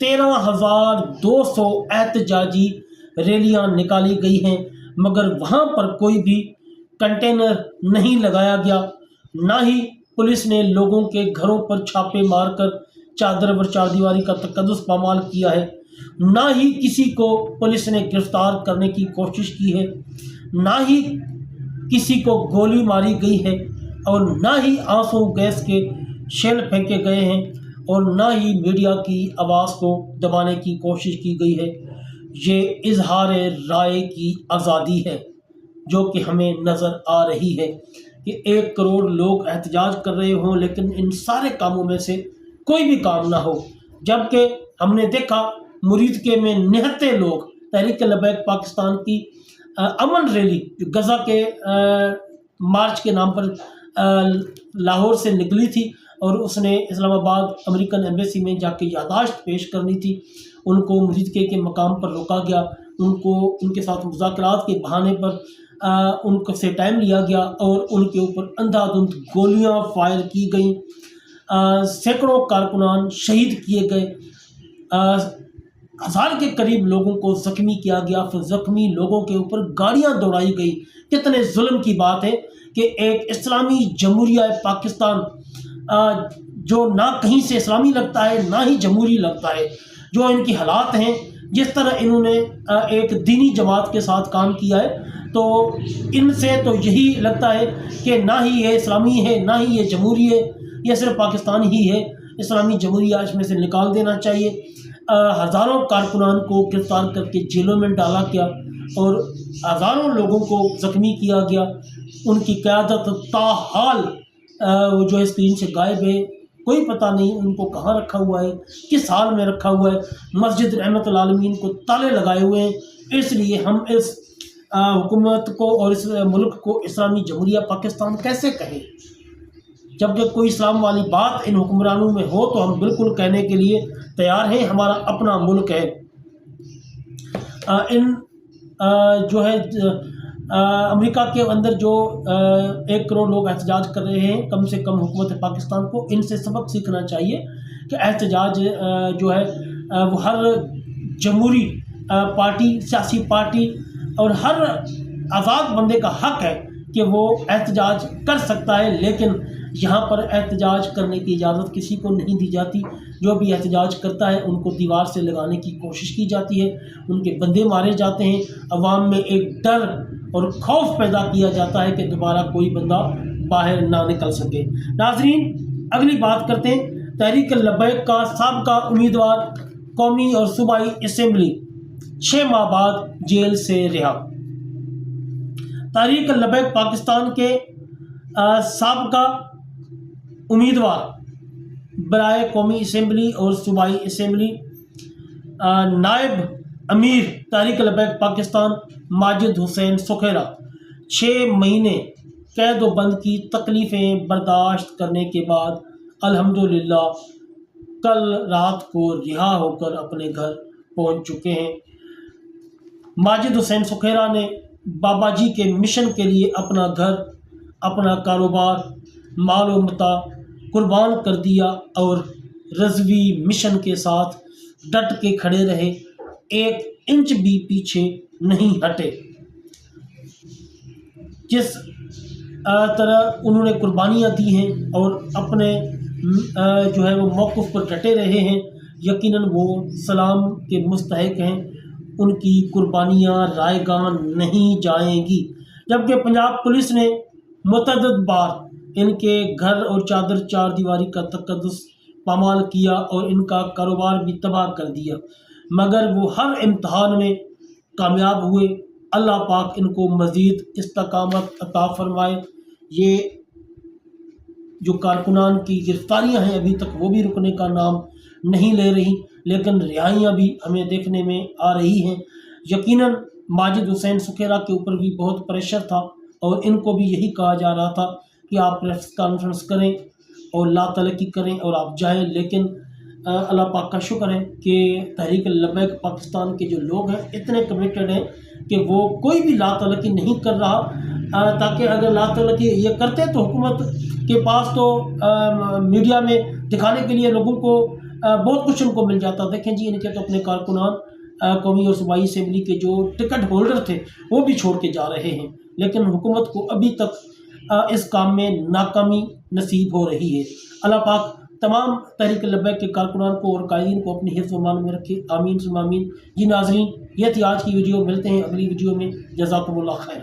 13,200 احتجاجی ریلیاں نکالی گئی ہیں، مگر وہاں پر کوئی بھی کنٹینر نہیں لگایا گیا، نہ ہی پولیس نے لوگوں کے گھروں پر چھاپے مار کر چادر و چاردیواری کا تقدس پامال کیا ہے، نہ ہی کسی کو پولیس نے گرفتار کرنے کی کوشش کی ہے، نہ ہی کسی کو گولی ماری گئی ہے، اور نہ ہی آنسو گیس کے شیل پھینکے گئے ہیں، اور نہ ہی میڈیا کی آواز کو دبانے کی کوشش کی گئی ہے۔ یہ اظہار رائے کی آزادی ہے جو کہ ہمیں نظر آ رہی ہے کہ 1 کروڑ لوگ احتجاج کر رہے ہوں، لیکن ان سارے کاموں میں سے کوئی بھی کام نہ ہو، جبکہ ہم نے دیکھا مریدکے میں نہتے لوگ تحریک لبیک پاکستان کی امن ریلی جو غزہ کے مارچ کے نام پر لاہور سے نکلی تھی، اور اس نے اسلام آباد امریکن ایمبیسی میں جا کے یادداشت پیش کرنی تھی، ان کو مریدکے کے مقام پر روکا گیا، ان کے ساتھ مذاکرات کے بہانے پر ان کو سے ٹائم لیا گیا، اور ان کے اوپر اندھا دھند گولیاں فائر کی گئیں، سینکڑوں کارکنان شہید کیے گئے، 1000 کے قریب لوگوں کو زخمی کیا گیا، پھر زخمی لوگوں کے اوپر گاڑیاں دوڑائی گئی۔ کتنے ظلم کی بات ہے کہ ایک اسلامی جمہوریہ پاکستان جو نہ کہیں سے اسلامی لگتا ہے نہ ہی جمہوری لگتا ہے، جو ان کی حالات ہیں، جس طرح انہوں نے ایک دینی جماعت کے ساتھ کام کیا ہے، تو ان سے تو یہی لگتا ہے کہ نہ ہی یہ اسلامی ہے نہ ہی یہ جمہوری ہے، یہ صرف پاکستان ہی ہے، اسلامی جمہوریہ اس میں سے نکال دینا چاہیے۔ ہزاروں کارکنان کو گرفتار کر کے جیلوں میں ڈالا گیا، اور ہزاروں لوگوں کو زخمی کیا گیا، ان کی قیادت تاحال جو اسکرین سے غائب ہے، کوئی پتہ نہیں ان کو کہاں رکھا ہوا ہے، کس حال میں رکھا ہوا ہے۔ مسجد رحمت العالمین کو تالے لگائے ہوئے ہیں، اس لیے ہم اس حکومت کو اور اس ملک کو اسلامی جمہوریہ پاکستان کیسے کہیں؟ جبکہ کوئی اسلام والی بات ان حکمرانوں میں ہو تو ہم بالکل کہنے کے لیے تیار ہیں، ہمارا اپنا ملک ہے۔ جو ہے امریکہ کے اندر جو 1 کروڑ لوگ احتجاج کر رہے ہیں، کم سے کم حکومت پاکستان کو ان سے سبق سیکھنا چاہیے کہ احتجاج جو ہے وہ ہر جمہوری پارٹی، سیاسی پارٹی اور ہر آزاد بندے کا حق ہے کہ وہ احتجاج کر سکتا ہے، لیکن یہاں پر احتجاج کرنے کی اجازت کسی کو نہیں دی جاتی۔ جو بھی احتجاج کرتا ہے ان کو دیوار سے لگانے کی کوشش کی جاتی ہے، ان کے بندے مارے جاتے ہیں، عوام میں ایک ڈر اور خوف پیدا کیا جاتا ہے کہ دوبارہ کوئی بندہ باہر نہ نکل سکے۔ ناظرین، اگلی بات کرتے ہیں۔ تحریک لبیک کا سابقہ امیدوار قومی اور صوبائی اسمبلی 6 ماہ بعد جیل سے رہا۔ تحریک لبیک پاکستان کے سابقہ امیدوار برائے قومی اسمبلی اور صوبائی اسمبلی نائب امیر تحریک لبیک پاکستان ماجد حسین سکھیرا 6 مہینے قید و بند کی تکلیفیں برداشت کرنے کے بعد الحمدللہ کل رات کو رہا ہو کر اپنے گھر پہنچ چکے ہیں۔ ماجد حسین سکھیرا نے بابا جی کے مشن کے لیے اپنا گھر، اپنا کاروبار، مال و متاع قربان کر دیا، اور رضوی مشن کے ساتھ ڈٹ کے کھڑے رہے، 1 انچ بھی پیچھے نہیں ہٹے۔ جس طرح انہوں نے قربانیاں دی ہیں اور اپنے جو ہے وہ موقف پر ڈٹے رہے ہیں، یقیناً وہ سلام کے مستحق ہیں، ان کی قربانیاں رائے گاں نہیں جائیں گی۔ جبکہ پنجاب پولیس نے متعدد بار ان کے گھر اور چادر چار دیواری کا تقدس پامال کیا اور ان کا کاروبار بھی تباہ کر دیا، مگر وہ ہر امتحان میں کامیاب ہوئے۔ اللہ پاک ان کو مزید استقامت عطا فرمائے۔ یہ جو کارکنان کی گرفتاریاں ہیں ابھی تک وہ بھی رکنے کا نام نہیں لے رہی، لیکن رہائیاں بھی ہمیں دیکھنے میں آ رہی ہیں۔ یقیناً ماجد حسین سکھیرا کے اوپر بھی بہت پریشر تھا، اور ان کو بھی یہی کہا جا رہا تھا کہ آپ پریس کانفرنس کریں اور لا تلقی کریں اور آپ جائیں، لیکن اللہ پاک کا شکر ہے کہ تحریک لبیک پاکستان کے جو لوگ ہیں اتنے کمیٹڈ ہیں کہ وہ کوئی بھی لا تلقی نہیں کر رہا، تاکہ اگر لا تلقی یہ کرتے تو حکومت کے پاس تو میڈیا میں دکھانے کے لیے لوگوں کو بہت کچھ ان کو مل جاتا. دیکھیں جی ان کے تو اپنے کارکنان قومی اور صوبائی اسمبلی کے جو ٹکٹ ہولڈر تھے وہ بھی چھوڑ کے جا رہے ہیں، لیکن حکومت کو ابھی تک اس کام میں ناکامی نصیب ہو رہی ہے. اللہ پاک تمام تحریک لبیک کے کارکنان کو اور قائدین کو اپنی حفظ و امان میں رکھے. آمین ثم آمین. جی ناظرین، یہ تھی آج کی ویڈیو. ملتے ہیں اگلی ویڈیو میں. جزاکم اللہ خیر.